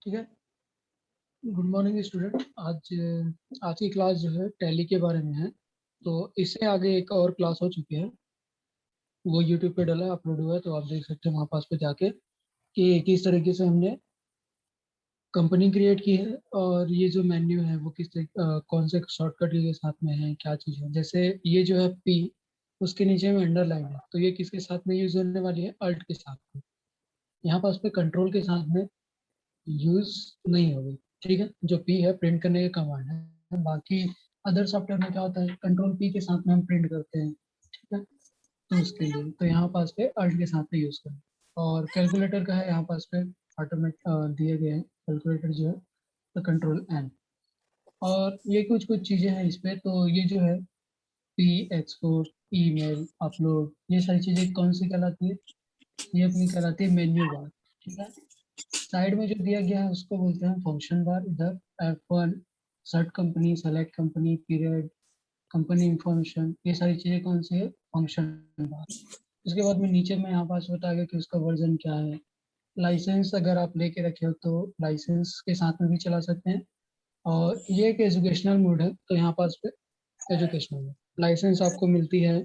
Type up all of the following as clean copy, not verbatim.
ठीक है। Good morning student. आज की क्लास जो है टैली के बारे में है। तो इससे आगे एक और क्लास हो चुकी है, वो यूट्यूब पे डला अपलोड हुआ है, तो आप देख सकते हैं वहाँ पास पे जाके कि किस तरीके से हमने कंपनी क्रिएट की है और ये जो मेन्यू है वो कौन से शॉर्टकट के साथ में है, क्या चीज़ है। जैसे ये जो है पी, उसके नीचे में अंडरलाइन है, तो ये किसके साथ में यूज होने वाली है? अल्ट के साथ में। यहाँ पास पे कंट्रोल के साथ में यूज नहीं होगी। ठीक है, जो पी है प्रिंट करने का कमांड है। बाकी अदर सॉफ्टवेयर में क्या होता है, कंट्रोल पी के साथ में हम प्रिंट करते हैं। ठीक है, तो उसके लिए तो यहाँ पास पे अल्ट के साथ में यूज करें। और कैलकुलेटर का है यहाँ पास पे ऑटोमेट दिए गए हैं कैलकुलेटर जो है, तो कंट्रोल एन। और ये कुछ कुछ चीजें हैं इस पे। तो ये जो है पी, एक्सपोर्ट, ईमेल, अपलोड, ये सारी चीजें कौन सी कहलाती है? ये अपनी कहलाती है मेन्यू बार। ठीक है, साइड में जो दिया गया है उसको बोलते हैं फंक्शन बार। इधर F1, सर्ट company, select company, period, company information, ये सारी चीजें कौन सी है? Function bar. उसके बाद में नीचे में यहाँ पास बताएगा कि उसका वर्जन क्या है। लाइसेंस अगर आप लेके रखे हो तो लाइसेंस के साथ में भी चला सकते हैं। और ये एक एजुकेशनल मोड है, तो यहाँ पास पे एजुकेशनल मोड लाइसेंस आपको मिलती है।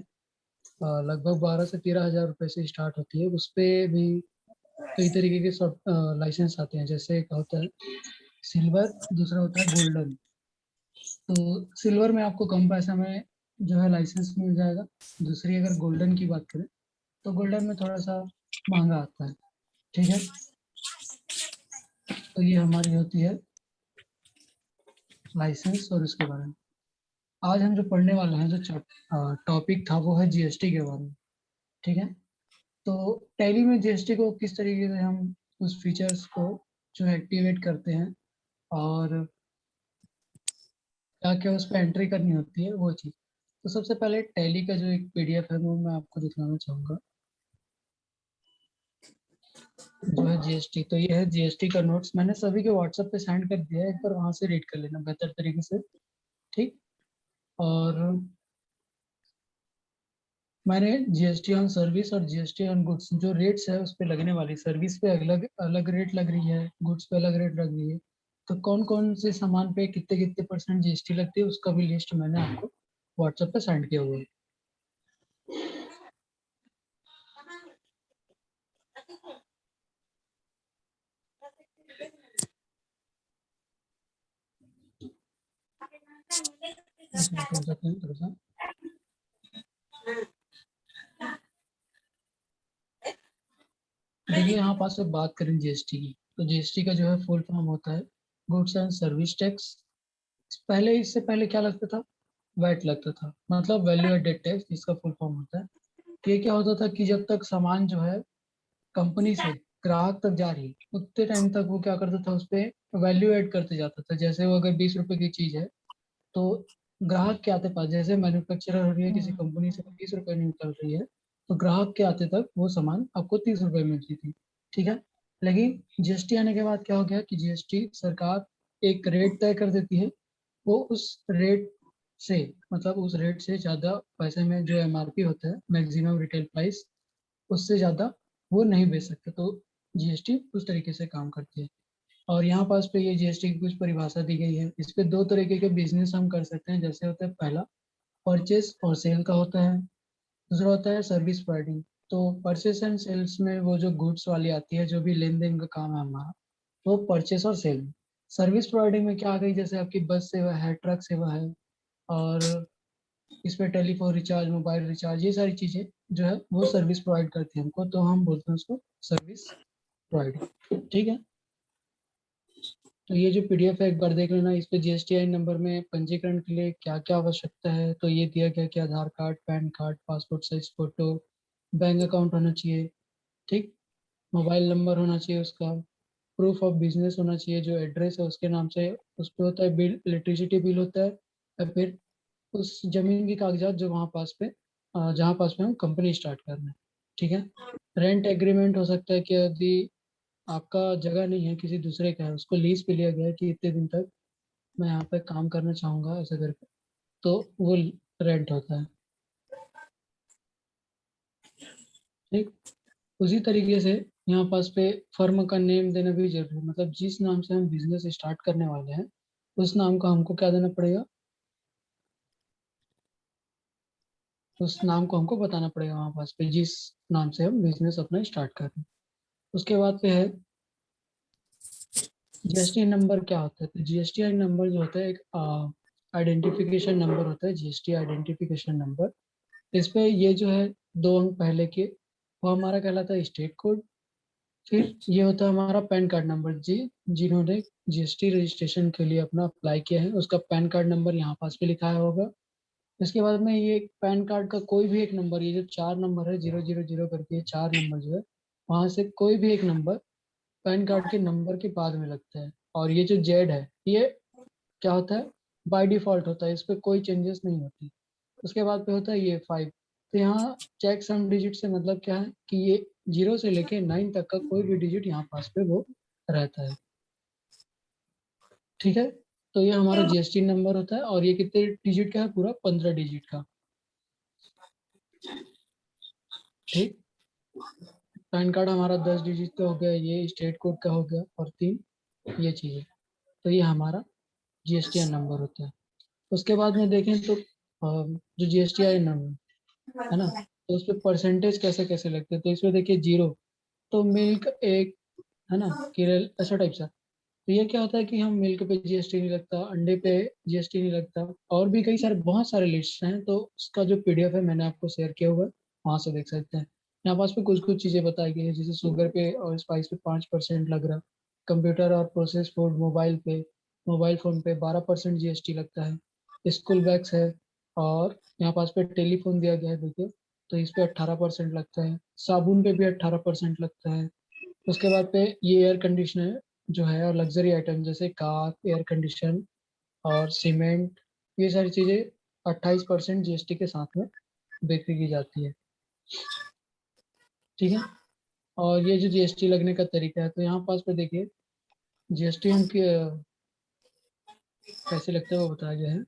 लगभग 12 से 13 हज़ार रुपये से स्टार्ट होती है। उस पे भी कई तरीके के सब लाइसेंस आते हैं। जैसे एक होता है सिल्वर, दूसरा होता है गोल्डन। तो सिल्वर में आपको कम पैसा में जो है लाइसेंस मिल जाएगा। दूसरी अगर गोल्डन की बात करें तो गोल्डन में थोड़ा सा महंगा आता है। ठीक है, तो ये हमारी होती है लाइसेंस और इसके बारे में। आज हम जो पढ़ने वाले हैं, जो टॉपिक था वो है जीएसटी के बारे में। ठीक है, तो टैली में जीएसटी को किस तरीके से हम उस फीचर्स को जो है एक्टिवेट करते हैं और क्या क्या उस पर एंट्री करनी होती है वो चीज़। तो सबसे पहले टैली का जो एक पीडीएफ है वो मैं आपको दिखाना चाहूँगा, जो है जीएसटी। तो ये है जीएसटी का नोट्स, मैंने सभी के व्हाट्सएप पे सेंड कर दिया है, एक बार वहां से रीड कर लेना बेहतर तरीके से। ठीक। और मैंने जीएसटी ऑन सर्विस और जीएसटी ऑन गुड्स जो रेट्स है उस पे लगने वाली, सर्विस पे अलग अलग रेट लग रही है, गुड्स पे अलग रेट लग रही है। तो कौन कौन से सामान पे कितने कितने परसेंट जीएसटी लगती है उसका भी लिस्ट मैंने आपको व्हाट्सएप पे सेंड किया हुआ है। थोड़ा सा देखिए, यहाँ पास से बात करें जीएसटी की, तो जीएसटी का जो है फुल फॉर्म होता है गुड्स एंड सर्विस टैक्स। पहले इससे पहले क्या लगता था? वैट लगता था, मतलब वैल्यू एडेड टैक्स, इसका फुल फॉर्म होता है। तो ये क्या होता था कि जब तक सामान जो है कंपनी से ग्राहक तक जा रही है उतने टाइम तक वो क्या करता था, उस पर वैल्यू ऐड करते जाता था। जैसे वो अगर 20 रुपए की चीज है तो ग्राहक के आते पास, जैसे मैन्युफैक्चरर हो रही है किसी कंपनी से 20 रुपए में निकल रही है, तो ग्राहक के आते तक वो सामान आपको 30 रुपए में मिलती थी। ठीक है, लेकिन जीएसटी आने के बाद क्या हो गया कि जीएसटी सरकार एक रेट तय कर देती है। वो उस रेट से, मतलब उस रेट से ज्यादा पैसे में जो एमआरपी होता है, मैक्सिमम रिटेल प्राइस, उससे ज्यादा वो नहीं बेच सकते। तो जीएसटी उस तरीके से काम करती है। और यहाँ पास पे ये जीएसटी की कुछ परिभाषा दी गई है। इस पे दो तरीके के बिजनेस हम कर सकते हैं। जैसे होता है पहला परचेस और सेल का होता है, दूसरा होता है सर्विस प्रोवाइडिंग। तो परचेस एंड सेल्स में वो जो गुड्स वाली आती है, जो भी लेन देन का काम है हमारा, वो परचेस और सेल। सर्विस प्रोवाइडिंग में क्या आ गई, जैसे आपकी बस सेवा है, ट्रक सेवा है, और इस पे टेलीफोन रिचार्ज, मोबाइल रिचार्ज, ये सारी चीजें जो है वो सर्विस प्रोवाइड करती है हमको, तो हम बोलते हैं उसको सर्विस प्रोवाइडिंग। ठीक है, तो ये जो पीडीएफ है एक बार देख लेना। इस पे जीएसटीआई नंबर में पंजीकरण के लिए क्या क्या आवश्यकता है, तो ये दिया गया कि Aadhaar card, PAN card, passport size photo, bank account होना चाहिए। ठीक, मोबाइल नंबर होना चाहिए उसका, प्रूफ ऑफ बिजनेस होना चाहिए, जो एड्रेस है उसके नाम से उस पे होता है, बिल, इलेक्ट्रिसिटी बिल होता है, या फिर उस जमीन की कागजात जो वहाँ पास पे जहाँ पास में हम कंपनी स्टार्ट कर रहे हैं। ठीक है, रेंट एग्रीमेंट हो सकता है कि यदि आपका जगह नहीं है, किसी दूसरे का है, उसको लीज पे लिया गया है कि इतने दिन तक मैं यहाँ पे काम करना चाहूंगा ऐसा करके, तो वो रेंट होता है। ठीक, उसी तरीके से यहाँ पास पे फर्म का नेम देना भी जरूरी है, मतलब जिस नाम से हम बिजनेस स्टार्ट करने वाले हैं उस नाम का हमको क्या देना पड़ेगा, उस नाम को हमको बताना पड़ेगा वहाँ पास पे, जिस नाम से हम बिजनेस अपना स्टार्ट कर रहे हैं। उसके बाद पे है जीएसटी नंबर। क्या होता है, तो जीएसटी नंबर जो होता है एक आइडेंटिफिकेशन नंबर होता है, जीएसटी आइडेंटिफिकेशन नंबर। इस पे ये जो है 2 अंक पहले के, वो हमारा कहलाता है स्टेट कोड। फिर ये होता है हमारा पैन कार्ड नंबर, जिन्होंने जीएसटी रजिस्ट्रेशन के लिए अपना अप्लाई किया है उसका पैन कार्ड नंबर यहाँ पास पे लिखा होगा। इसके बाद में ये पैन कार्ड का कोई भी एक नंबर, ये जो 4 नंबर है 000 करके, ये 4 नंबर जो है वहां से कोई भी एक नंबर पैन कार्ड के नंबर के बाद में लगता है। और ये जो जेड है ये क्या होता है, बाय डिफॉल्ट होता है, इस पे कोई चेंजेस नहीं होती। उसके बाद पे होता है ये 5। तो यहाँ चेक सम डिजिट से मतलब क्या है कि ये 0 से लेके 9 तक का कोई भी डिजिट यहाँ पास पे वो रहता है। ठीक है, तो ये हमारा जीएसटी नंबर होता है, और ये कितने डिजिट का है, पूरा 15 डिजिट का। ठीक, पैन कार्ड हमारा 10 डिजिट का हो गया, ये स्टेट कोड का हो गया, और 3 ये चीज़ें। तो ये हमारा जीएसटी नंबर होता है। उसके बाद में देखें तो जो जीएसटी नंबर है ना, तो उस पर परसेंटेज कैसे कैसे लगते हैं, तो इसमें देखिए 0, तो मिल्क एक, है ना, केरल, ऐसा टाइप सा। तो ये क्या होता है कि हम मिल्क पे जीएसटी नहीं लगता, अंडे पे जीएसटी नहीं लगता, और भी कई सारे बहुत सारे लिस्ट हैं, तो उसका जो पीडीएफ है मैंने आपको शेयर किया हुआ है, वहां से देख सकते हैं। यहाँ पास पे कुछ कुछ चीजें बताई गई है, जैसे शुगर पे और स्पाइस पे 5% लग रहा, कंप्यूटर और प्रोसेस फूड मोबाइल पे, मोबाइल फोन पे 12% जीएसटी लगता है, स्कूल बैग्स है, और यहाँ पास पे टेलीफोन दिया गया है देखिए, तो इस पे 18% लगता है, साबुन पे भी 18% लगता है। उसके बाद पे ये एयर कंडीशनर जो है, और लग्जरी आइटम जैसे कार, एयर कंडीशन और सीमेंट, ये सारी चीजें 28% जीएसटी के साथ में बिक्री की जाती है। ठीक है, और ये जो जीएसटी लगने का तरीका है, तो यहाँ पास पे देखिए जीएसटी हम कैसे लगता है वो बताया गया है।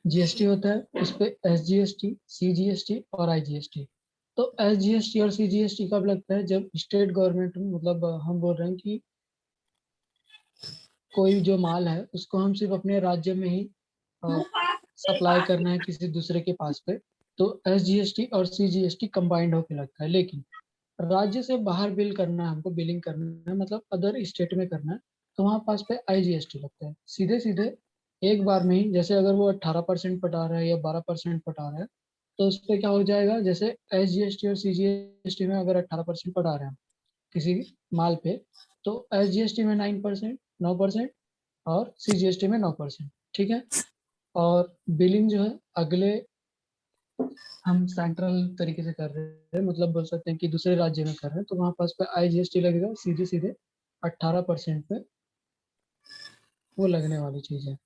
जीएसटी होता है उस पे एसजीएसटी, सीजीएसटी और आईजीएसटी। तो एसजीएसटी और सीजीएसटी कब लगता है, जब स्टेट गवर्नमेंट, मतलब हम बोल रहे हैं कि कोई जो माल है उसको हम सिर्फ अपने राज्य में ही सप्लाई करना है किसी दूसरे के पास पे, तो एसजीएसटी और सीजीएसटी कंबाइंड होके लगता है। लेकिन राज्य से बाहर बिल करना है, हमको बिलिंग करना है, मतलब अदर स्टेट में करना है, तो वहाँ पास पे आईजीएसटी लगता है सीधे सीधे एक बार में ही। जैसे अगर वो 18% पटा रहा है या 12% पटा रहा है, तो उस पर क्या हो जाएगा, जैसे एसजीएसटी और सीजीएसटी में अगर 18% पटा रहे हैं किसी माल पे, तो एसजीएसटी में 9%, 9%, और सीजीएसटी में 9%। ठीक है, और बिलिंग जो है अगले, हम सेंट्रल तरीके से कर रहे हैं, मतलब बोल सकते हैं कि दूसरे राज्य में कर रहे हैं, तो वहाँ पास पे आईजीएसटी लगेगा सीधे सीधे 18% पे, वो लगने वाली चीज है।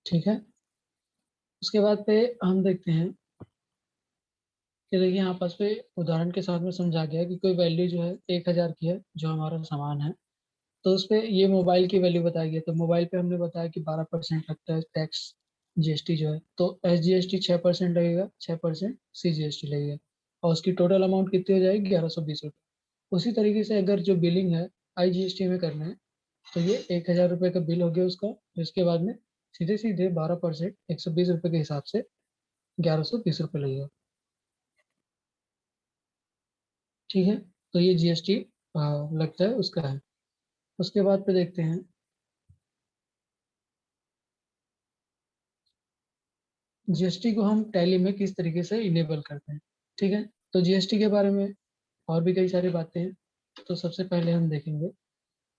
ठीक है, उसके बाद पे हम देखते हैं कि देखिए यहाँ पास पे उदाहरण के साथ में समझा गया है कि कोई वैल्यू जो है 1,000 की है, जो हमारा सामान है, तो उस पे ये मोबाइल की वैल्यू बताई गई है, तो मोबाइल पे हमने बताया कि 12% लगता है टैक्स, जीएसटी जो है, तो एस जीएसटी 6% लगेगा, 6% सी जीएसटी लगेगा, और उसकी टोटल अमाउंट कितनी हो जाएगी, 1120 रुपये। उसी तरीके से अगर जो बिलिंग है आईजीएसटी में करना है, तो ये 1,000 रुपये का बिल हो गया उसका, इसके बाद में सीधे सीधे 12% 120 रुपये के हिसाब से 1120 रुपये लगेगा। ठीक है, तो ये जीएसटी लगता है उसका है। उसके बाद पे देखते हैं जीएसटी को हम टैली में किस तरीके से इनेबल करते हैं। ठीक है, तो जीएसटी के बारे में और भी कई सारी बातें हैं, तो सबसे पहले हम देखेंगे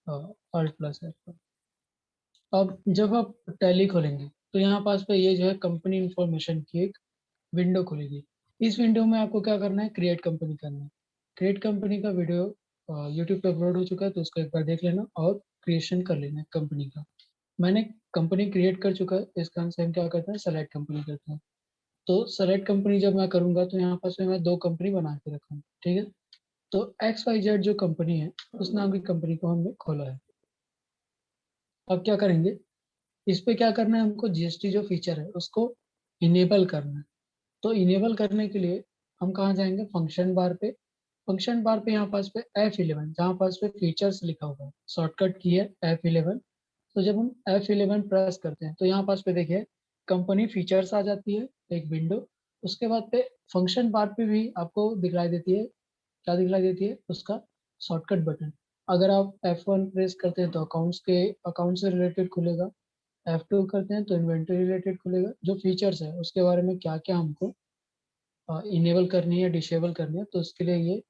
अल्ट प्लस एफ पर। अब जब आप टैली खोलेंगे, तो यहाँ पास पे ये जो है कंपनी इंफॉर्मेशन की एक विंडो खुलेगी। इस विंडो में आपको क्या करना है, क्रिएट कंपनी करना है। क्रिएट कंपनी का वीडियो यूट्यूब पे अपलोड हो चुका है, तो उसको एक बार देख लेना और क्रिएशन कर लेना है कंपनी का। मैंने कंपनी क्रिएट कर चुका है, इसका आंसर हम क्या करते हैं, सेलेक्ट कंपनी करते हैं। तो सेलेक्ट कंपनी जब मैं करूंगा, तो यहाँ पास में मैं 2 कंपनी बना के रखा हूँ। ठीक है, तो XYZ जो कंपनी है, उस नाम की कंपनी को हमने खोला है। अब क्या करेंगे, इस पे क्या करना है, हमको जीएसटी जो फीचर है उसको इनेबल करना है। तो इनेबल करने के लिए हम कहाँ जाएंगे, फंक्शन बार पे। फंक्शन बार पे यहाँ पास पे F11, जहाँ पास पे फीचर्स लिखा हुआ है, शॉर्टकट की है F11। तो जब हम F11 प्रेस करते हैं तो यहाँ पास पे देखिए कंपनी फीचर्स आ जाती है, एक विंडो। उसके बाद पे फंक्शन बार पे भी आपको दिखलाई देती है, क्या दिखलाई देती है, उसका शॉर्टकट बटन। अगर आप F1 प्रेस करते हैं तो अकाउंट से रिलेटेड खुलेगा, F2 करते हैं तो इन्वेंटरी रिलेटेड खुलेगा, जो फीचर्स है उसके बारे में क्या क्या हमको इनेबल करनी है, डिसेबल करनी है, तो उसके लिए ये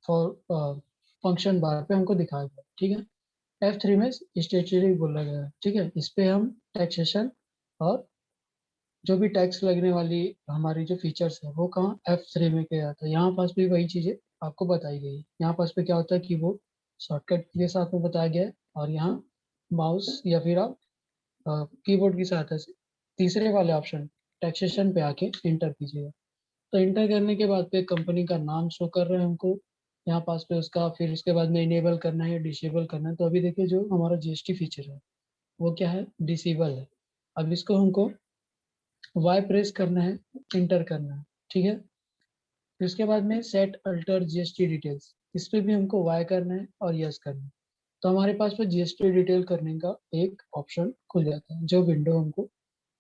फॉर फंक्शन बार पे हमको दिखाया गया, ठीक है। F3 में स्टेटरी बोला गया है, ठीक है। इस पे हम टैक्सेशन और जो भी टैक्स लगने वाली हमारी जो फीचर्स है वो कहाँ F3 में किया जाता है। यहाँ पास भी वही चीजें आपको बताई गई है। यहाँ पास पे क्या होता है कि वो शॉर्टकट के साथ में बताया गया है, और यहाँ माउस या फिर आप कीबोर्ड की सहायता से तीसरे वाले ऑप्शन टैक्सेशन पे आके इंटर कीजिएगा। तो इंटर करने के बाद पे कंपनी का नाम शो कर रहे हैं हमको यहाँ पास पे उसका, फिर उसके बाद में इनेबल करना है या डिसेबल करना है। तो अभी देखिए जो हमारा जीएसटी फीचर है वो क्या है, डिसेबल है। अब इसको हमको वाई प्रेस करना है, इंटर करना है, ठीक है। फिर उसके बाद में सेट अल्टर जीएसटी डिटेल्स, इस पे भी हमको वाई करना है और यस करना है। तो हमारे पास में जीएसटी डिटेल करने का एक ऑप्शन खुल जाता है। जो विंडो हमको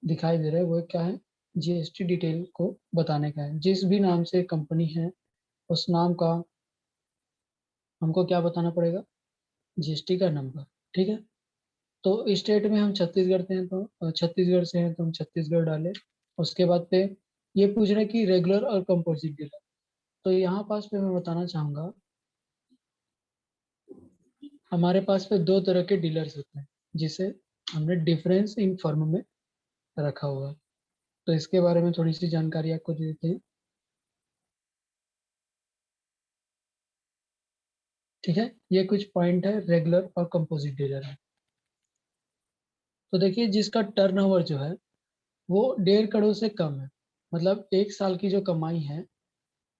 दिखाई दे रहा है वो क्या है, जीएसटी डिटेल को बताने का है। जिस भी नाम से कंपनी है उस नाम का हमको क्या बताना पड़ेगा, जीएसटी का नंबर, ठीक है। तो स्टेट में हम छत्तीसगढ़ से हैं तो छत्तीसगढ़ से हैं तो हम छत्तीसगढ़ डालें। उसके बाद पे ये पूछ रहा है कि रेगुलर और कंपोजिट डीलर। तो यहाँ पास पे मैं बताना चाहूंगा, हमारे पास पे दो तरह के डीलर्स होते हैं जिसे हमने डिफरेंस इन फर्म में रखा हुआ है। तो इसके बारे में थोड़ी सी जानकारी आपको दे देते हैं, ठीक है। ये कुछ पॉइंट है रेगुलर और कंपोजिट डीलर है। तो देखिए जिसका टर्नओवर जो है वो 1.5 करोड़ से कम है, मतलब एक साल की जो कमाई है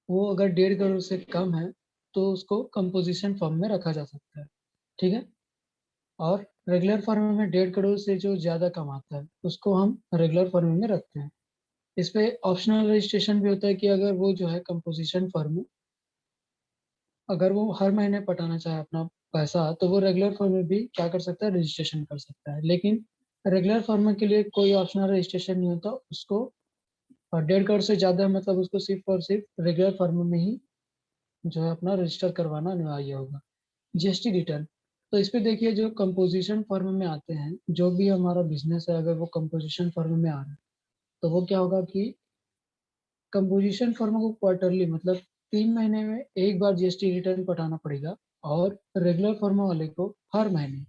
वो अगर 1.5 करोड़ से कम है तो उसको कंपोजिशन फर्म में रखा जा सकता है, ठीक है। और रेगुलर फर्म में 1.5 करोड़ से जो ज्यादा कमाता है उसको हम रेगुलर फर्म में रखते हैं। इस पे ऑप्शनल रजिस्ट्रेशन भी होता है कि अगर वो जो है कंपोजिशन फर्म, अगर वो हर महीने पटाना चाहे अपना पैसा तो वो रेगुलर फर्म में भी क्या कर सकता है, रजिस्ट्रेशन कर सकता है। लेकिन रेगुलर फर्म के लिए कोई ऑप्शनल रजिस्ट्रेशन नहीं होता उसको, और 1.5 करोड़ से ज्यादा है मतलब उसको सिर्फ और सिर्फ रेगुलर फर्म में ही जो है अपना रजिस्टर करवाना अनिवार्य होगा। जीएसटी रिटर्न, तो इस पे देखिए जो कंपोजिशन फर्म में आते हैं, जो भी हमारा बिजनेस है अगर वो कंपोजिशन फर्म में आ रहा है तो वो क्या होगा कि कंपोजिशन फर्म को क्वार्टरली मतलब 3 महीने में एक बार जीएसटी रिटर्न पठाना पड़ेगा, और रेगुलर फर्म वाले को हर महीने,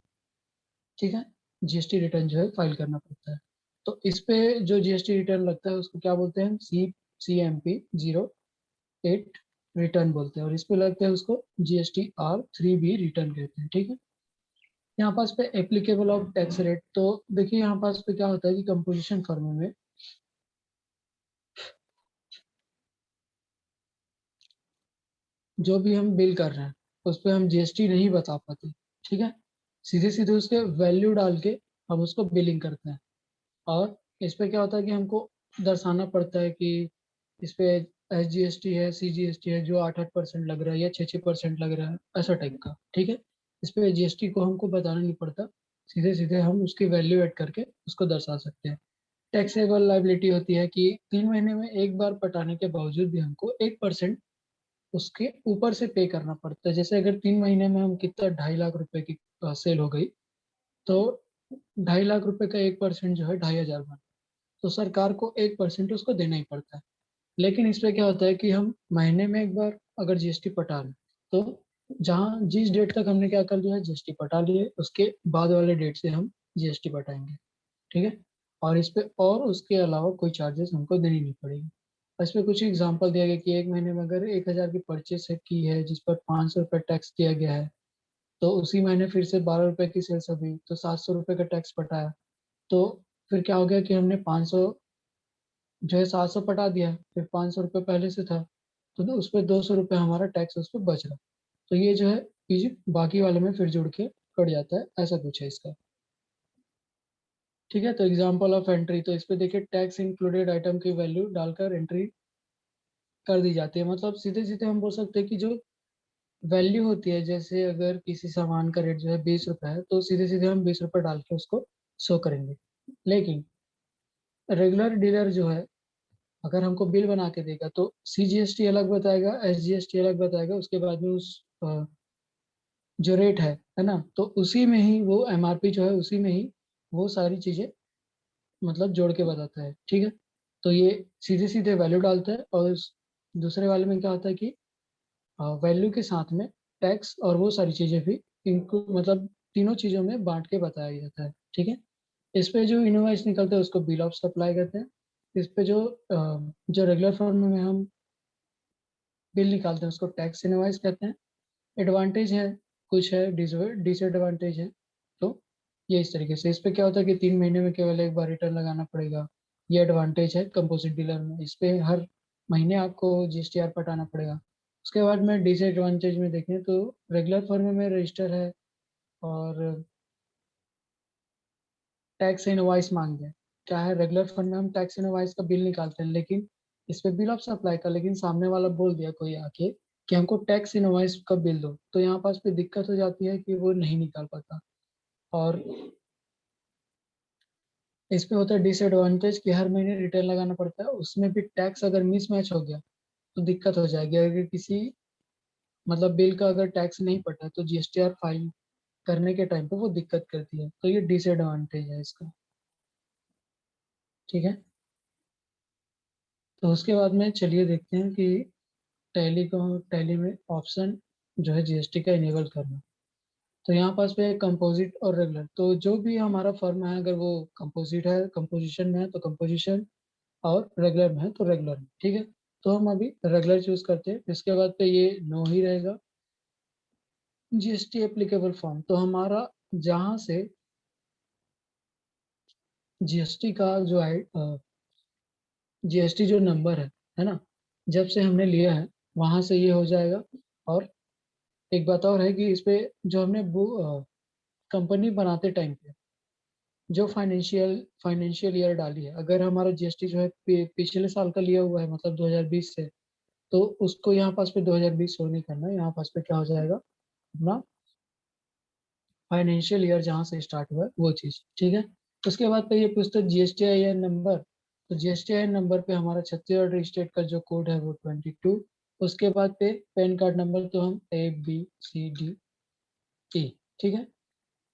ठीक है, जीएसटी रिटर्न जो है फाइल करना पड़ता है। तो इस पे जो जीएसटी रिटर्न लगता है उसको क्या बोलते हैं, CMP 08 रिटर्न बोलते हैं, और इस पे लगता है उसको GSTR 3B रिटर्न कहते हैं, ठीक है। यहाँ पास पे एप्लीकेबल ऑफ टैक्स रेट, तो देखिए यहाँ पास पे क्या होता है कि कंपोजिशन फर्म में जो भी हम बिल कर रहे हैं उस पर हम जीएसटी नहीं बता पाते, ठीक है। सीधे सीधे उसके वैल्यू डाल के हम उसको बिलिंग करते हैं, और इस पे क्या होता है कि हमको दर्शाना पड़ता है कि इस पे SGST है, CGST है, जो 8-8% लग रहा है या 6-6% लग रहा है, ऐसा टाइप का, ठीक है। इस पे जीएसटी को हमको बताना नहीं पड़ता, सीधे सीधे हम उसकी वैल्यू ऐड करके उसको दर्शा सकते हैं। टैक्सेबल लाइबिलिटी होती है कि 3 महीने में एक बार पटाने के बावजूद भी हमको 1% उसके ऊपर से पे करना पड़ता है। जैसे अगर 3 महीने में हम कितना 2.5 लाख रुपए की सेल हो गई तो 2.5 लाख रुपए का 1% जो है 2,500 बना, तो सरकार को 1% उसको देना ही पड़ता है। लेकिन इसमें क्या होता है कि हम महीने में एक बार अगर जीएसटी पटा लें तो जहाँ जिस डेट तक हमने क्या कर दिया है, जीएसटी पटा लिए, उसके बाद वाले डेट से हम जीएसटी पटाएंगे, ठीक है। और इस पे और उसके अलावा कोई चार्जेस हमको देनी नहीं पड़ेगी। इस पे कुछ एग्जांपल दिया गया कि एक महीने में अगर 1,000 की परचेस की है जिस पर 500 रुपये टैक्स दिया गया है, तो उसी महीने फिर से 12 रुपए की सेल्स हुई तो 700 रुपये का टैक्स पटाया। तो फिर क्या हो गया कि हमने 500 जो है 700 पटा दिया, फिर 500 रुपये पहले से था तो ना उस पर 200 रुपये हमारा टैक्स उस पर बच रहा। तो ये जो है ये बाकी वाले में फिर जुड़ के कट जाता है, ऐसा कुछ है इसका, ठीक है। तो एग्जाम्पल ऑफ एंट्री, तो इस पे देखिए टैक्स इंक्लूडेड आइटम की वैल्यू डालकर एंट्री कर दी जाती है। मतलब सीधे सीधे हम बोल सकते हैं कि जो वैल्यू होती है, जैसे अगर किसी सामान का रेट जो है 20 रुपए है, तो सीधे सीधे हम 20 रुपए डाल के उसको शो करेंगे। लेकिन रेगुलर डीलर जो है, अगर हमको बिल बना के देगा तो CGST अलग बताएगा, SGST अलग बताएगा, उसके बाद में उस जो रेट है ना, तो उसी में ही वो MRP जो है उसी में ही वो सारी चीजें मतलब जोड़ के बताता है। ठीक है, तो ये सीधे सीधे वैल्यू डालता है, और दूसरे वाले में क्या होता है कि वैल्यू के साथ में टैक्स और वो सारी चीजें भी इनको मतलब तीनों चीजों में बांट के बताया जाता है। ठीक है, इस पे जो इनवॉइस निकलता है उसको बिल ऑफ सप्लाई कहते हैं। इस पे जो रेगुलर फॉर्म में हम बिल निकालते हैं उसको टैक्स इनवॉइस कहते हैं। एडवांटेज है, कुछ है डिसएडवांटेज है। तो ये इस तरीके से, इस पे क्या होता है कि 3 महीने में केवल एक बार रिटर्न लगाना पड़ेगा। ये एडवांटेज है कंपोजिट डीलर में, इस पे हर महीने आपको GSTR पटाना पड़ेगा। उसके बाद में डिसएडवांटेज में देखें तो रेगुलर फर्म में रजिस्टर है और टैक्स इनवॉइस मांगते हैं। क्या है, रेगुलर फंड में हम टैक्स इनवॉइस का बिल निकालते हैं, लेकिन इस पे बिल ऑफ सप्लाई का, लेकिन सामने वाला बोल दिया कोई आके कि हमको टैक्स इनवॉइस का बिल दो, तो यहाँ पास पे दिक्कत हो जाती है कि वो नहीं निकाल पाता। और इस पे होता है डिसएडवांटेज कि हर महीने रिटर्न लगाना पड़ता है, उसमें भी टैक्स अगर मिसमैच हो गया तो दिक्कत हो जाएगी। अगर किसी मतलब बिल का अगर टैक्स नहीं पटा तो GSTR फाइल करने के टाइम पे वो दिक्कत करती है, तो ये डिसएडवांटेज है इसका। ठीक है, तो उसके बाद में चलिए देखते हैं कि टैली में ऑप्शन जो है GST का इनेबल करना। तो यहाँ पास पे है कंपोजिट और रेगुलर। तो जो भी हमारा फर्म है, अगर वो कंपोजिट है, कंपोजिशन में है तो कंपोजिशन, और रेगुलर में है तो रेगुलर में। ठीक है, तो हम अभी रेगुलर चूज करते हैं। इसके बाद पे ये नो ही रहेगा। GST एप्लीकेबल फॉर्म, तो हमारा जहाँ से GST का जो है GST जो नंबर है ना, जब से हमने लिया है वहां से ये हो जाएगा। और एक बात और है कि इस पे जो हमने कंपनी बनाते टाइम पे जो फाइनेंशियल ईयर डाली है, अगर हमारा GST जो है पिछले साल का लिया हुआ है मतलब 2020 से, तो उसको यहाँ पास पे 2020 शो नहीं करना है। यहाँ पास पे क्या हो जाएगा, अपना फाइनेंशियल ईयर जहाँ से स्टार्ट हुआ है वो चीज। ठीक है, उसके बाद पे ये पूछता है GSTIN नंबर। तो GSTIN नंबर पे हमारा छत्तीसगढ़ स्टेट का जो कोड है वो 22। उसके बाद पे पैन कार्ड नंबर, तो हम ABCDE। ठीक है,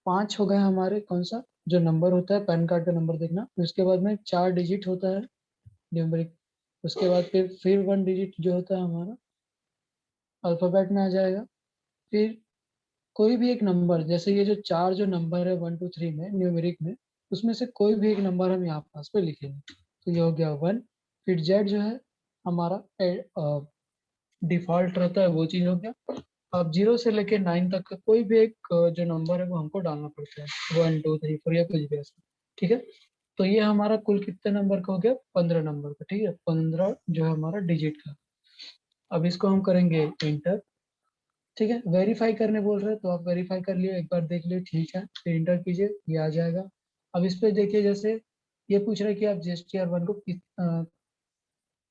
5 हो गए हमारे कौन सा जो नंबर होता है पैन कार्ड का नंबर देखना। उसके बाद में 4 डिजिट होता है न्यूमेरिक। उसके बाद फिर 1 डिजिट जो होता है हमारा अल्फाबेट में आ जाएगा। फिर कोई भी एक नंबर, जैसे ये जो चार जो नंबर है 1 2 3 में न्यूमेरिक में, उसमें से कोई भी एक नंबर हम यहाँ पास पे लिखेंगे। तो ये हो गया 1। फिर जेड जो है हमारा डिफॉल्ट रहता है, वो चीज हो गया। अब 0 से लेके 9 तक का कोई भी एक जो नंबर है वो हमको डालना पड़ता है, 1 2 3 4 या कुछ भी ऐसा। ठीक है, तो ये हमारा कुल कितने नंबर का हो गया, 15 नंबर का। ठीक है, 15 जो है हमारा डिजिट का। अब इसको हम करेंगे इंटर। ठीक है, वेरीफाई करने बोल रहे हैं तो आप वेरीफाई कर लिए, एक बार देख लिए, ठीक है, फिर इंटर कीजिए, ये आ जाएगा। अब इस पे देखिए, जैसे ये पूछ रहे हैं कि आप GSTR 1 को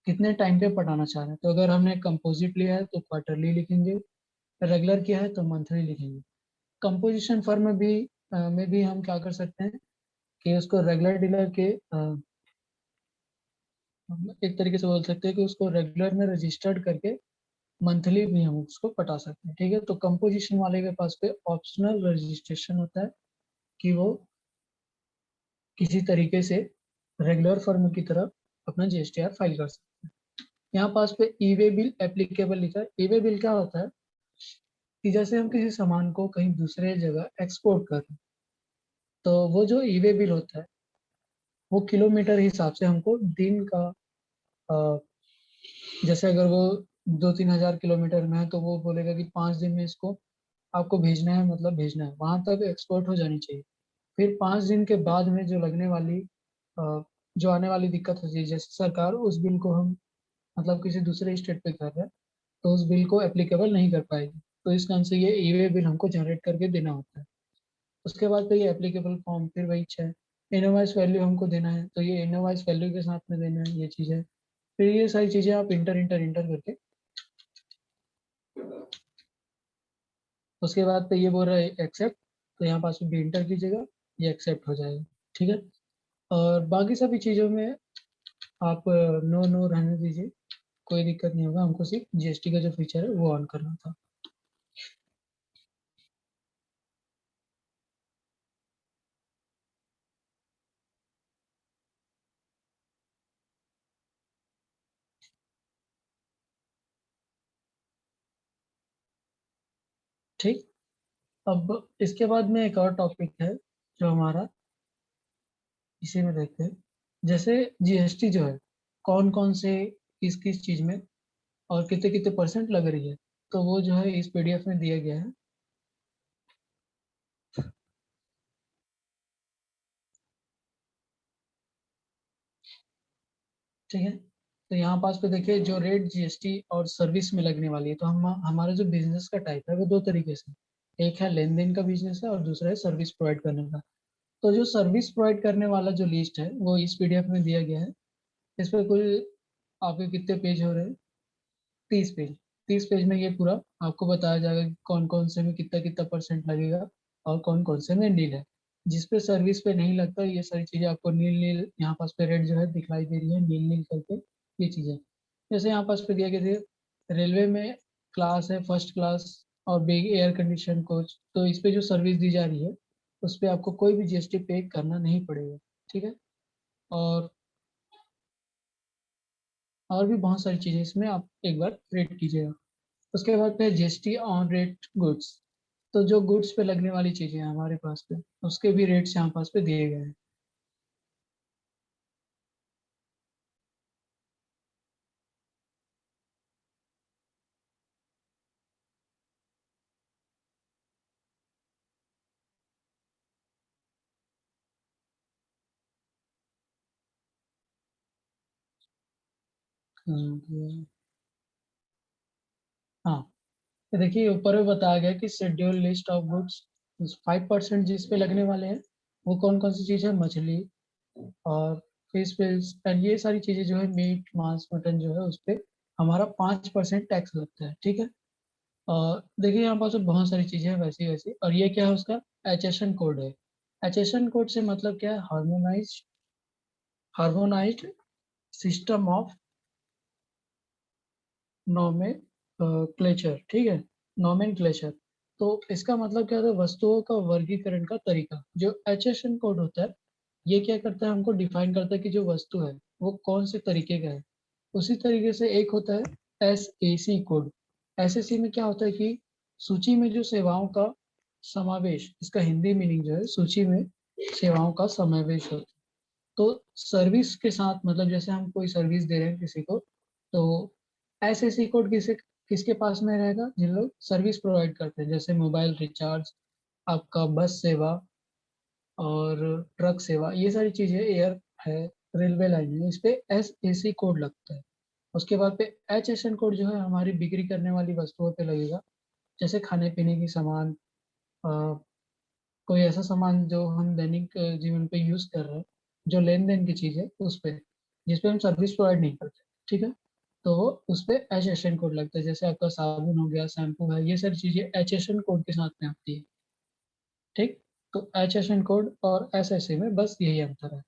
कितने टाइम पे पढ़ाना चाह रहे हैं। तो अगर हमने कंपोजिट लिया है तो क्वार्टरली लिखेंगे, रेगुलर किया है तो मंथली लिखेंगे। कंपोजिशन फर्म में भी हम क्या कर सकते हैं कि उसको रेगुलर डीलर के हम एक तरीके से बोल सकते हैं कि उसको रेगुलर में रजिस्टर्ड करके मंथली भी हम उसको पटा सकते हैं। ठीक है, तो कंपोजिशन वाले के पास पे ऑप्शनल रजिस्ट्रेशन होता है कि वो किसी तरीके से रेगुलर फर्म की तरह अपना GSTR फाइल कर सकते हैं। यहाँ पास पे ई वे बिल एप्लीकेबल लिखा है। ई वे बिल क्या होता है कि जैसे हम किसी सामान को कहीं दूसरे जगह एक्सपोर्ट कर रहे हैं, तो वो जो ई वे बिल होता है वो किलोमीटर हिसाब से हमको दिन का अ, जैसे अगर वो 2 3 हज़ार किलोमीटर में है तो वो बोलेगा कि 5 दिन में इसको आपको भेजना है, मतलब भेजना है वहां तक एक्सपोर्ट हो जानी चाहिए। फिर 5 दिन के बाद में जो लगने वाली जो आने वाली दिक्कत होती है, जैसे सरकार उस बिल को हम मतलब किसी दूसरे स्टेट पे कर रहे हैं तो उस बिल को एप्लीकेबल नहीं कर पाएगी, तो इस कारण से ये ई वे बिल हमको जनरेट करके देना होता है। उसके बाद फिर ये एप्लीकेबल फॉर्म, फिर वही 6 इनवॉइस वैल्यू हमको देना है, तो ये इनवॉइस वैल्यू के साथ में देना है, ये चीज़ है। फिर ये सारी चीजें आप इंटर इंटर इंटर करके, उसके बाद पे ये बोल रहा है एक्सेप्ट, तो यहाँ पास भी इंटर कीजिएगा, ये एक्सेप्ट हो जाएगा। ठीक है, और बाकी सभी चीज़ों में आप नो नो रहने दीजिए, कोई दिक्कत नहीं होगा। हमको सिर्फ जीएसटी का जो फीचर है वो ऑन करना था। ठीक, अब इसके बाद में एक और टॉपिक है जो हमारा, इसी में देखते हैं। जैसे जीएसटी जो है कौन कौन से किस किस चीज में और कितने कितने परसेंट लग रही है, तो वो जो है इस पीडीएफ में दिया गया है। ठीक है, तो यहाँ पास पे देखिए जो रेट जीएसटी और सर्विस में लगने वाली है, तो हम हमारा जो बिजनेस का टाइप है वो दो तरीके से, एक है लेन देन का बिजनेस है और दूसरा है सर्विस प्रोवाइड करने का। तो जो सर्विस प्रोवाइड करने वाला जो लिस्ट है वो इस पीडीएफ में दिया गया है। इस पे कुल आपके कितने पेज हो रहे हैं, 30 पेज। 30 पेज में ये पूरा आपको बताया जाएगा कि कौन कौन से में कितना कितना परसेंट लगेगा और कौन कौन से में नील है। जिस पे सर्विस पे नहीं लगता, ये सारी चीजें आपको नील नील यहाँ पास पे रेट जो है दिखलाई दे रही है, नील नील करके ये चीजें। जैसे यहाँ पास पे दिया गया थे रेलवे में क्लास है फर्स्ट क्लास और बिग एयर कंडीशन कोच, तो इस पे जो सर्विस दी जा रही है उस पे आपको कोई भी जीएसटी पे करना नहीं पड़ेगा। ठीक है, और और भी बहुत सारी चीजें इसमें आप एक बार रेट कीजिएगा। उसके बाद पे जीएसटी ऑन रेट गुड्स, तो जो गुड्स पे लगने वाली चीजें हैं हमारे पास पे, उसके भी रेट्स यहाँ पास पे दिए गए हैं। हाँ, हाँ, तो देखिए ऊपर में बताया गया कि शेड्यूल लिस्ट ऑफ गुड्स 5% जिस पे लगने वाले हैं वो कौन कौन सी चीज़ है, मछली और फिश फिल्स एंड ये सारी चीज़ें जो है मीट मांस मटन जो है उस पे हमारा 5% टैक्स लगता है। ठीक है, और देखिए यहाँ पास तो बहुत सारी चीज़ें हैं वैसी वैसी, और ये क्या है उसका एचएसएन कोड है। एचएसएन कोड से मतलब क्या है, harmonised system of nomenclature. ठीक है, नोमेन क्लेचर, तो इसका मतलब क्या होता है, वस्तुओं का वर्गीकरण का तरीका। जो एचएसएन कोड होता है ये क्या करता है, हमको डिफाइन करता है कि जो वस्तु है वो कौन से तरीके का है। उसी तरीके से एक होता है एसएसी कोड। एसएसी में क्या होता है कि सूची में जो सेवाओं का समावेश, इसका हिंदी मीनिंग जो है सूची में सेवाओं का समावेश होता है। तो सर्विस के साथ मतलब जैसे हम कोई सर्विस दे रहे हैं किसी को, तो एसएससी कोड किसके पास में रहेगा, जिन लोग सर्विस प्रोवाइड करते हैं, जैसे मोबाइल रिचार्ज, आपका बस सेवा और ट्रक सेवा, ये सारी चीजें, एयर है, रेलवे लाइन है, इस पे एसएसी कोड लगता है। उसके बाद पे एचएसएन कोड जो है हमारी बिक्री करने वाली वस्तुओं पे लगेगा, जैसे खाने पीने की सामान, कोई ऐसा सामान जो हम दैनिक जीवन पे यूज कर रहे हैं, जो लेन देन की चीज है उस पे, जिसपे हम सर्विस प्रोवाइड नहीं करते। ठीक है, तो वो उस पे एच एस एन कोड लगता है, जैसे आपका साबुन हो गया, शैम्पू है, ये सारी चीजें एच एस एन कोड के साथ में आती है। ठीक, तो एच एस एन कोड और एस एस ए में बस यही अंतर है।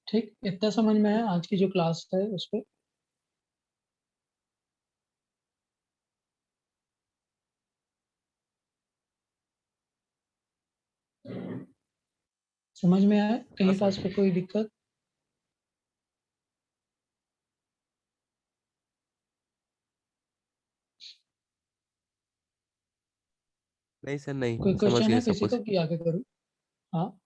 ठीक, इतना समझ में है आज की जो क्लास है उस पे। समझ में आया, हाँ कहीं सर। पास पे कोई दिक्कत? नहीं सर, नहीं कोई समझ क्वेश्चन गए है सब किसी कुछ। को कि आगे करूँ? हाँ,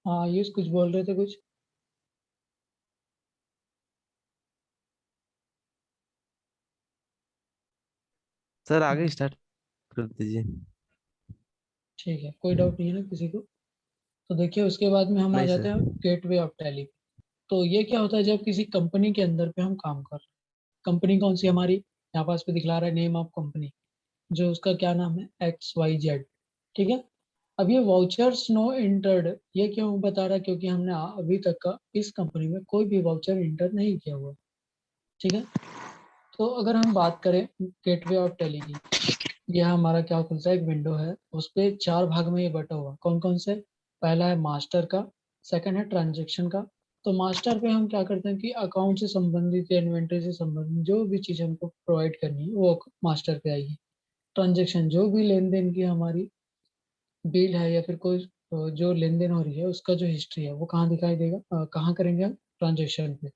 हाँ, ये कुछ बोल रहे थे कुछ? सर आगे हम्म, स्टार्ट। कर दीजिए। ठीक है, कोई डाउट नहीं है ना किसी को? तो देखिए उसके बाद में हम आ नहीं जाते हैं सर। Gateway of tally. तो ये क्या होता है, जब किसी कंपनी के अंदर पे हम काम कर रहे हैं, कंपनी कौन सी हमारी, यहाँ पास पे दिखला रहा है नेम ऑफ कंपनी, जो उसका क्या नाम है, XYZ। ठीक है। अब ये वाउचर्स नो इंटर्ड, ये क्यों बता रहा है, क्योंकि हमने अभी तक का इस कंपनी में कोई भी वाउचर इंटर नहीं किया हुआ। ठीक है। तो अगर हम बात करें गेटवे ऑफ टैली की, यह हमारा क्या खुलता है, एक विंडो है, उस पे 4 भाग में ये बटा हुआ, कौन कौन से? पहला है मास्टर का, सेकंड है ट्रांजैक्शन का। तो मास्टर पे हम क्या करते हैं कि अकाउंट से संबंधित या इन्वेंटरी से संबंधित जो भी चीज़ हमको प्रोवाइड करनी है वो मास्टर पे आएगी। ट्रांजैक्शन, जो भी लेन देन की हमारी बिल है या फिर कोई जो लेन देन हो रही है उसका जो हिस्ट्री है वो कहाँ दिखाई देगा, कहाँ करेंगे हम, ट्रांजेक्शन पे।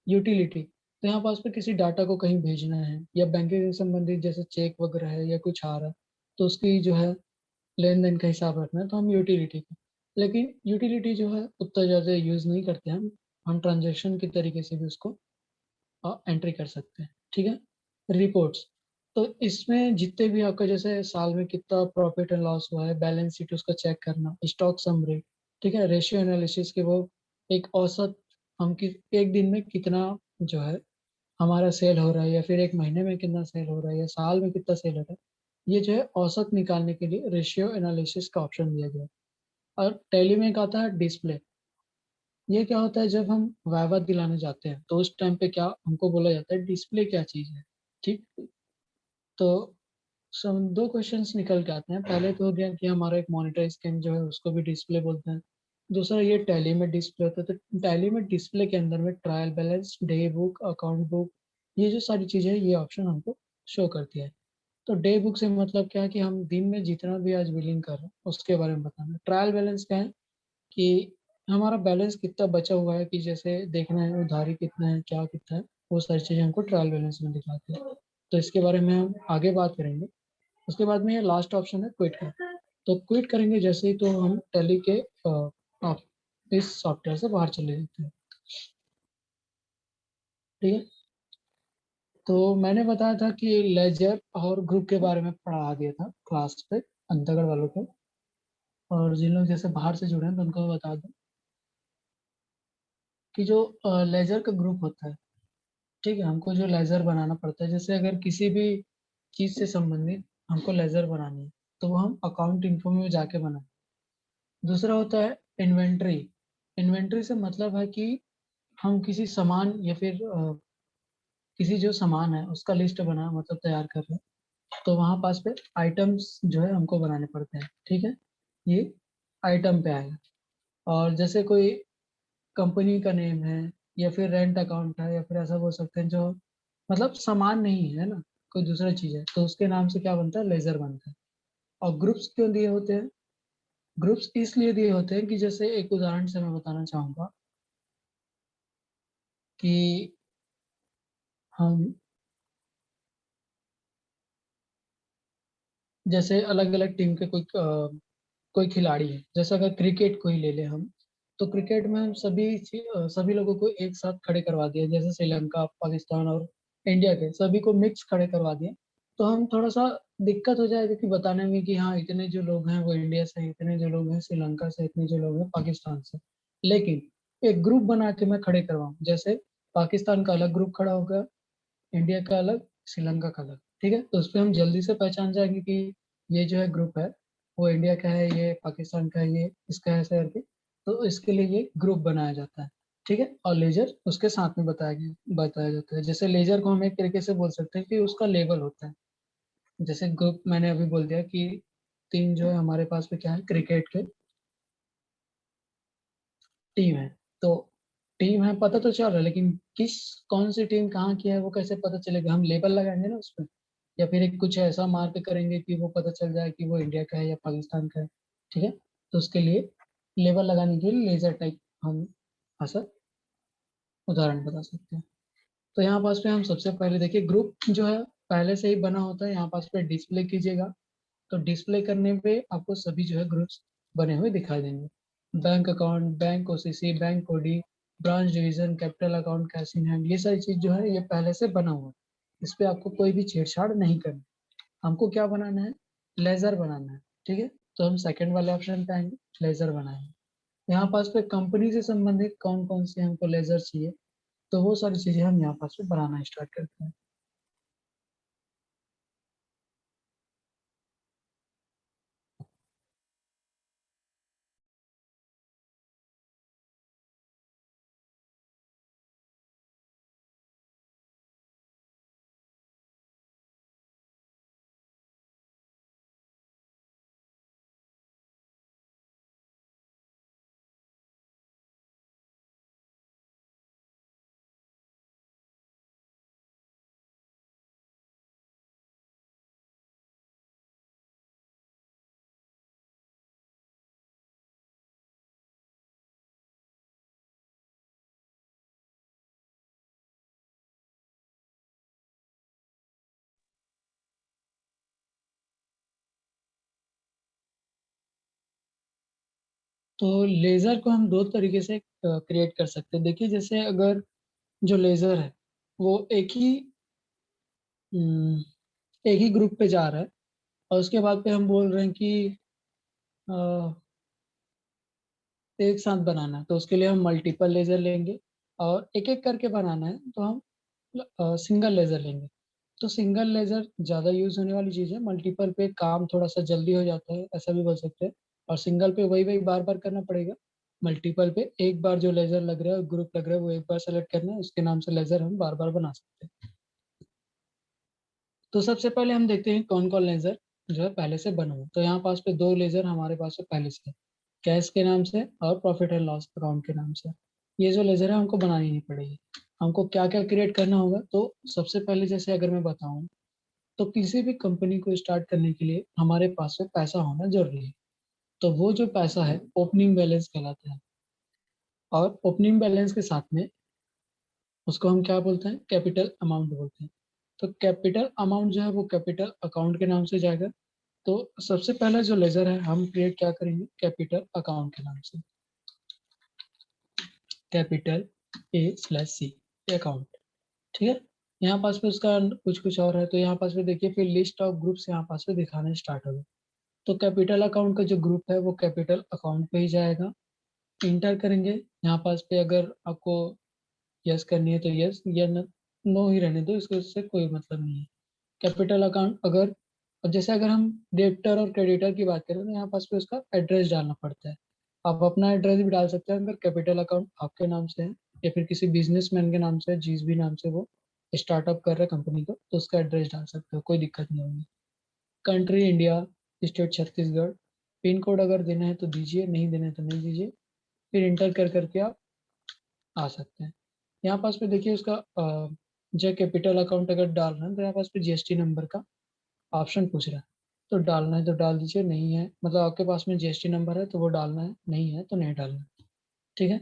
यूटिलिटी, तो यहाँ पास पे किसी डाटा को कहीं भेजना है या बैंकिंग से संबंधित जैसे चेक वगैरह है या कुछ आ रहा है, तो उसकी जो है लेन देन का हिसाब रखना है तो हम यूटिलिटी का। लेकिन यूटिलिटी जो है उतना ज़्यादा यूज़ नहीं करते हम ट्रांजेक्शन के तरीके से भी उसको एंट्री कर सकते हैं। ठीक है। रिपोर्ट्स, तो इसमें जितने भी आपका जैसे साल में कितना प्रॉफिट एंड लॉस हुआ है, बैलेंस शीट उसका चेक करना, स्टॉक समरी, ठीक है, रेशियो एनालिसिस के वो एक औसत, हम कि एक दिन में कितना जो है हमारा सेल हो रहा है या फिर एक महीने में कितना सेल हो रहा है या साल में कितना सेल हो रहा है, ये जो है औसत निकालने के लिए रेशियो एनालिसिस का ऑप्शन दिया गया है। और टैली में एक आता है डिस्प्ले। ये क्या होता है, जब हम वाइवा दिलाने जाते हैं तो उस टाइम पे क्या हमको बोला जाता है, डिस्प्ले क्या चीज़ है। ठीक। तो सम दो क्वेश्चंस निकल के आते हैं। पहले तो हो गया कि हमारा एक मॉनिटर स्कैन जो है उसको भी डिस्प्ले बोलते हैं। दूसरा ये टैली में डिस्प्ले होता है, तो टैली में डिस्प्ले के अंदर में trial balance, day book, account book, ये जो सारी चीज़ें हैं ये ऑप्शन हमको शो करती है। तो डे बुक से मतलब क्या है कि हम दिन में जितना भी आज बिलिंग कर रहे हैं उसके बारे में बताना है। ट्रायल बैलेंस क्या है कि हमारा बैलेंस कितना बचा हुआ है, कि जैसे देखना है उधारी कितना है, क्या कितना है, वो सारी चीज़ें हमको ट्रायल बैलेंस में दिखाती है। तो इसके बारे में हम आगे बात करेंगे। उसके बाद में ये लास्ट ऑप्शन है क्विट का। तो क्विट करेंगे जैसे ही तो हम टैली के इस सॉफ्टवेयर से बाहर चले जाते हैं। ठीक है। तो मैंने बताया था कि लेजर और ग्रुप के बारे में पढ़ा दिया था क्लास पे अंतगढ़ वालों को, और जिन लोग जैसे बाहर से जुड़े हैं तो उनको बता दूं कि जो लेजर का ग्रुप होता है, ठीक है, हमको जो लेजर बनाना पड़ता है, जैसे अगर किसी भी चीज से संबंधित हमको लेजर बनानी है तो वो हम अकाउंट इन्फो में जाके बनाए। दूसरा होता है इन्वेंट्री। इन्वेंट्री से मतलब है कि हम किसी सामान या फिर किसी जो सामान है उसका लिस्ट बना मतलब तैयार कर रहे हैं, तो वहाँ पास पे आइटम्स जो है हमको बनाने पड़ते हैं। ठीक है। ये आइटम पे आएगा। और जैसे कोई कंपनी का नेम है या फिर रेंट अकाउंट है या फिर ऐसा बोल सकते हैं जो मतलब सामान नहीं है ना, कोई दूसरा चीज है, तो उसके नाम से क्या बनता है, लेजर बनता है। और ग्रुप्स क्यों दिए होते हैं? ग्रुप्स इसलिए दिए होते हैं कि जैसे एक उदाहरण से मैं बताना चाहूंगा कि हम जैसे अलग अलग टीम के कोई खिलाड़ी है, जैसे अगर क्रिकेट को ही ले ले हम, तो क्रिकेट में हम सभी लोगों को एक साथ खड़े करवा दिया, जैसे श्रीलंका, पाकिस्तान और इंडिया के सभी को मिक्स खड़े करवा दिए, तो हम थोड़ा सा दिक्कत हो जाएगा कि बताने में कि हाँ इतने जो लोग हैं वो इंडिया से हैं, इतने जो लोग हैं श्रीलंका से, इतने जो लोग हैं पाकिस्तान से। लेकिन एक ग्रुप बना के मैं खड़े करवाऊँ, जैसे पाकिस्तान का अलग ग्रुप खड़ा होगा, इंडिया का अलग, श्रीलंका का अलग। ठीक है। तो उस पर हम जल्दी से पहचान जाएंगे कि ये जो है ग्रुप है वो इंडिया का है, ये पाकिस्तान का है, ये इसका है, ऐसे करके। तो इसके लिए ये ग्रुप बनाया जाता है। ठीक है। और लेजर उसके साथ में बताया जाता है। जैसे लेजर को हम एक तरीके से बोल सकते हैं कि उसका लेवल होता है। जैसे ग्रुप मैंने अभी बोल दिया कि तीन जो है हमारे पास में क्या है, क्रिकेट के टीम है। तो टीम है पता तो चल रहा है, लेकिन किस कौन सी टीम कहाँ की है वो कैसे पता चलेगा, हम लेबल लगाएंगे ना उस पर, या फिर एक कुछ ऐसा मार्क करेंगे कि वो पता चल जाए कि वो इंडिया का है या पाकिस्तान का है। ठीक है। तो उसके लिए लेबल लगाने के लिए लेजर टाइप हम ऐसा उदाहरण बता सकते हैं। तो यहाँ पास पे हम सबसे पहले देखिए ग्रुप जो है पहले से ही बना होता है, यहाँ पास पे डिस्प्ले कीजिएगा। तो डिस्प्ले करने पे आपको सभी जो है ग्रुप्स बने हुए दिखाई देंगे। Bank account, bank OCC, bank OD, branch division, capital account, cash in hand, ये सारी चीज जो है ये पहले से बना हुआ है। इस पे आपको कोई भी छेड़छाड़ नहीं करनी। हमको क्या बनाना है, लेजर बनाना है, ठीक है। तो हम सेकंड वाले ऑप्शन पे आएंगे, लेजर बनाएंगे। यहाँ पास पे कंपनी से संबंधित कौन कौन से हमको लेजर चाहिए, तो वो सारी चीजें हम यहाँ पास पे बनाना स्टार्ट करते हैं। तो लेजर को हम दो तरीके से क्रिएट कर सकते हैं। देखिए, जैसे अगर जो लेजर है वो हम्म, एक ही ग्रुप पे जा रहा है, और उसके बाद पे हम बोल रहे हैं कि अ, एक साथ बनाना है, तो उसके लिए हम मल्टीपल लेजर लेंगे। और एक एक करके बनाना है तो हम सिंगल लेजर लेंगे। तो सिंगल लेजर ज़्यादा यूज होने वाली चीज़ है, मल्टीपल पे काम थोड़ा सा जल्दी हो जाता है, ऐसा भी बोल सकते हैं। और सिंगल पे वही वही बार बार करना पड़ेगा। मल्टीपल पे एक बार जो लेजर लग रहा है, ग्रुप लग रहा है, वो एक बार सेलेक्ट करना है, उसके नाम से लेजर हम बार बार बना सकते हैं। तो सबसे पहले हम देखते हैं कौन कौन लेजर जो है पहले से बना हुआ। तो यहाँ पास पे दो लेजर हमारे पास है पहले से, कैश के नाम से और प्रॉफिट एंड लॉस अकाउंट के नाम से। ये जो लेजर है हमको बनानी नहीं पड़ेगी। हमको क्या क्या क्रिएट करना होगा, तो सबसे पहले जैसे अगर मैं बताऊं, तो किसी भी कंपनी को स्टार्ट करने के लिए हमारे पास में पैसा होना जरूरी है। तो वो जो पैसा है ओपनिंग बैलेंस कहलाता है। और ओपनिंग बैलेंस के साथ में उसको हम क्या बोलते हैं, कैपिटल अमाउंट बोलते हैं। तो कैपिटल अमाउंट जो है वो कैपिटल अकाउंट के नाम से जाएगा। तो सबसे पहला जो लेजर है हम क्रिएट क्या करेंगे, कैपिटल अकाउंट के नाम से, कैपिटल A/C अकाउंट, ठीक है। यहाँ पास पे उसका कुछ कुछ और है, तो यहाँ पास पे देखिए फिर लिस्ट ऑफ ग्रुप्स यहाँ पास पे दिखाने स्टार्ट होगा। तो कैपिटल अकाउंट का जो ग्रुप है वो कैपिटल अकाउंट पे ही जाएगा। इंटर करेंगे, यहाँ पास पे अगर आपको यस करनी है तो यस, या नो ही रहने दो, इसको इससे कोई मतलब नहीं है। कैपिटल अकाउंट अगर, और जैसे अगर हम डेबिटर और क्रेडिटर की बात करें तो यहाँ पास पे उसका एड्रेस डालना पड़ता है। आप अपना एड्रेस भी डाल सकते हैं अगर कैपिटल अकाउंट आपके नाम से है, या फिर किसी बिजनेसमैन के नाम से है, जिस भी नाम से वो स्टार्टअप कर रहा है कंपनी को, तो उसका एड्रेस डाल सकते हो, कोई दिक्कत नहीं होगी। Country India, state Chhattisgarh, pin code अगर देना है तो दीजिए, नहीं देना है तो नहीं दीजिए। फिर इंटर कर करके आप आ सकते हैं। यहाँ पास पे देखिए उसका जो कैपिटल अकाउंट अगर डालना है तो यहाँ पास पे जीएसटी नंबर का ऑप्शन पूछ रहा है। तो डालना है तो डाल दीजिए, नहीं है मतलब आपके पास में जीएसटी नंबर है तो वो डालना है, नहीं है तो नहीं डालना है, ठीक है।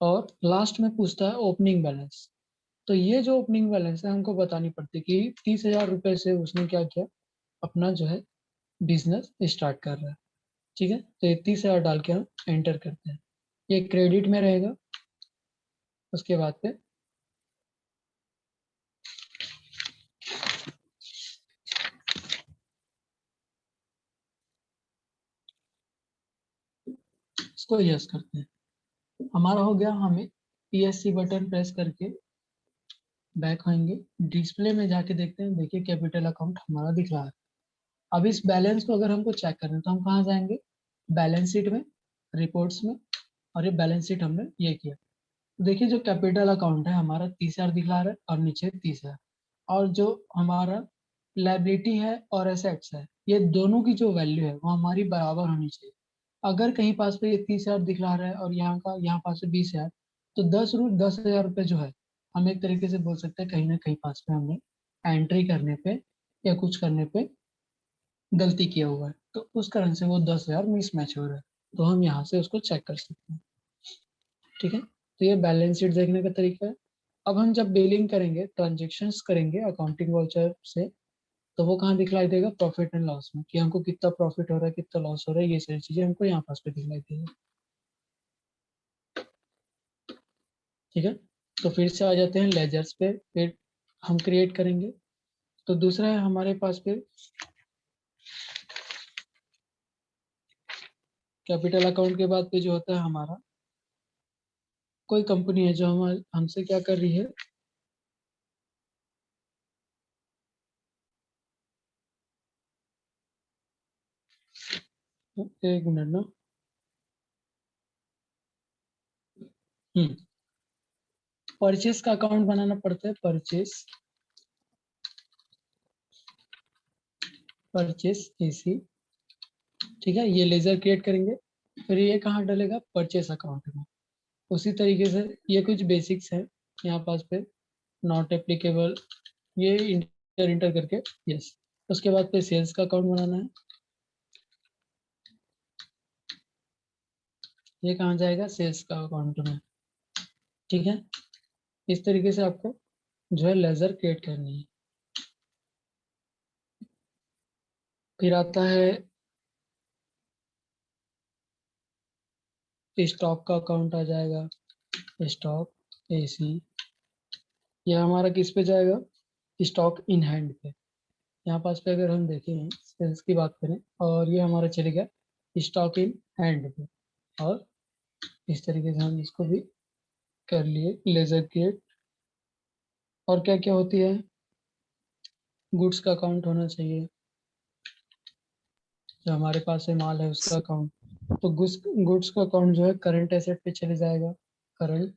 और लास्ट में पूछता है ओपनिंग बैलेंस। तो ये जो ओपनिंग बैलेंस है हमको बतानी पड़ती है कि 30,000 रुपये से उसने क्या किया, अपना जो है बिजनेस स्टार्ट कर रहा है, ठीक है। तो ये 30,000 डाल के हम एंटर करते हैं, ये क्रेडिट में रहेगा। उसके बाद पे इसको यस करते हैं। हमारा हो गया। हमें पीएससी बटन प्रेस करके बैक आएंगे, डिस्प्ले में जाके देखते हैं, देखिए कैपिटल अकाउंट हमारा दिख रहा है। अब इस बैलेंस को अगर हमको चेक करना है तो हम कहाँ जाएंगे, बैलेंस शीट में, रिपोर्ट्स में। और ये बैलेंस शीट हमने ये किया। तो देखिए जो कैपिटल अकाउंट है हमारा 30,000 दिखा रहा है और नीचे 30,000। और जो हमारा लाइबिलिटी है और एसेट्स है, ये दोनों की जो वैल्यू है वो हमारी बराबर होनी चाहिए। अगर कहीं पास पे ये 30,000 दिखला रहा है और यहाँ पास से 20,000, तो 10,000 रुपये जो है, हम एक तरीके से बोल सकते हैं कहीं ना कहीं पास पे हमने एंट्री करने पे या कुछ करने पे गलती किया हुआ है, तो उस कारण से वो 10,000 मिसमैच हो रहा है। तो हम यहाँ से उसको चेक कर सकते हैं, ठीक है। तो ये बैलेंस शीट देखने का तरीका है। अब हम जब बिलिंग करेंगे, ट्रांजेक्शन्स करेंगे अकाउंटिंग वाउचर से, तो वो कहाँ दिखलाई देगा, प्रॉफिट एंड लॉस में, कि हमको कितना प्रॉफिट हो रहा है, कितना लॉस हो रहा है, ये सारी चीजें हमको यहाँ पास पे दिखलाई देगी, ठीक है। तो फिर से आ जाते हैं लेजर्स पे, फिर हम क्रिएट करेंगे। तो दूसरा है हमारे पास पे कैपिटल अकाउंट के बाद पे जो होता है हमारा, कोई कंपनी है जो हमसे क्या कर रही है, एक मिनट ना, परचेस का अकाउंट बनाना पड़ता है, परचेस एसी, ठीक है, ये लेजर क्रिएट करेंगे, फिर ये कहाँ डलेगा, परचेस अकाउंट में। उसी तरीके से ये कुछ बेसिक्स है यहाँ पास पे, नॉट एप्लीकेबल, ये इंटर इंटर करके, यस। उसके बाद पे सेल्स का अकाउंट बनाना है, ये कहाँ जाएगा, सेल्स का अकाउंट में, ठीक है। इस तरीके से आपको जो है लेजर क्रिएट करनी है। फिर आता है स्टॉक का अकाउंट आ जाएगा, स्टॉक एसी, ये हमारा किस पे जाएगा, स्टॉक इन हैंड पे। यहाँ पास पे अगर हम देखें सेल्स की बात करें, और ये हमारा चलेगा स्टॉक इन हैंड पे, और इस तरीके से हम इसको भी कर लिए लेजर क्रिएट। और क्या क्या होती है, गुड्स का अकाउंट होना चाहिए, जो हमारे पास है माल है उसका अकाउंट। तो गुड्स का अकाउंट जो है करंट एसेट पे चले जाएगा, करंट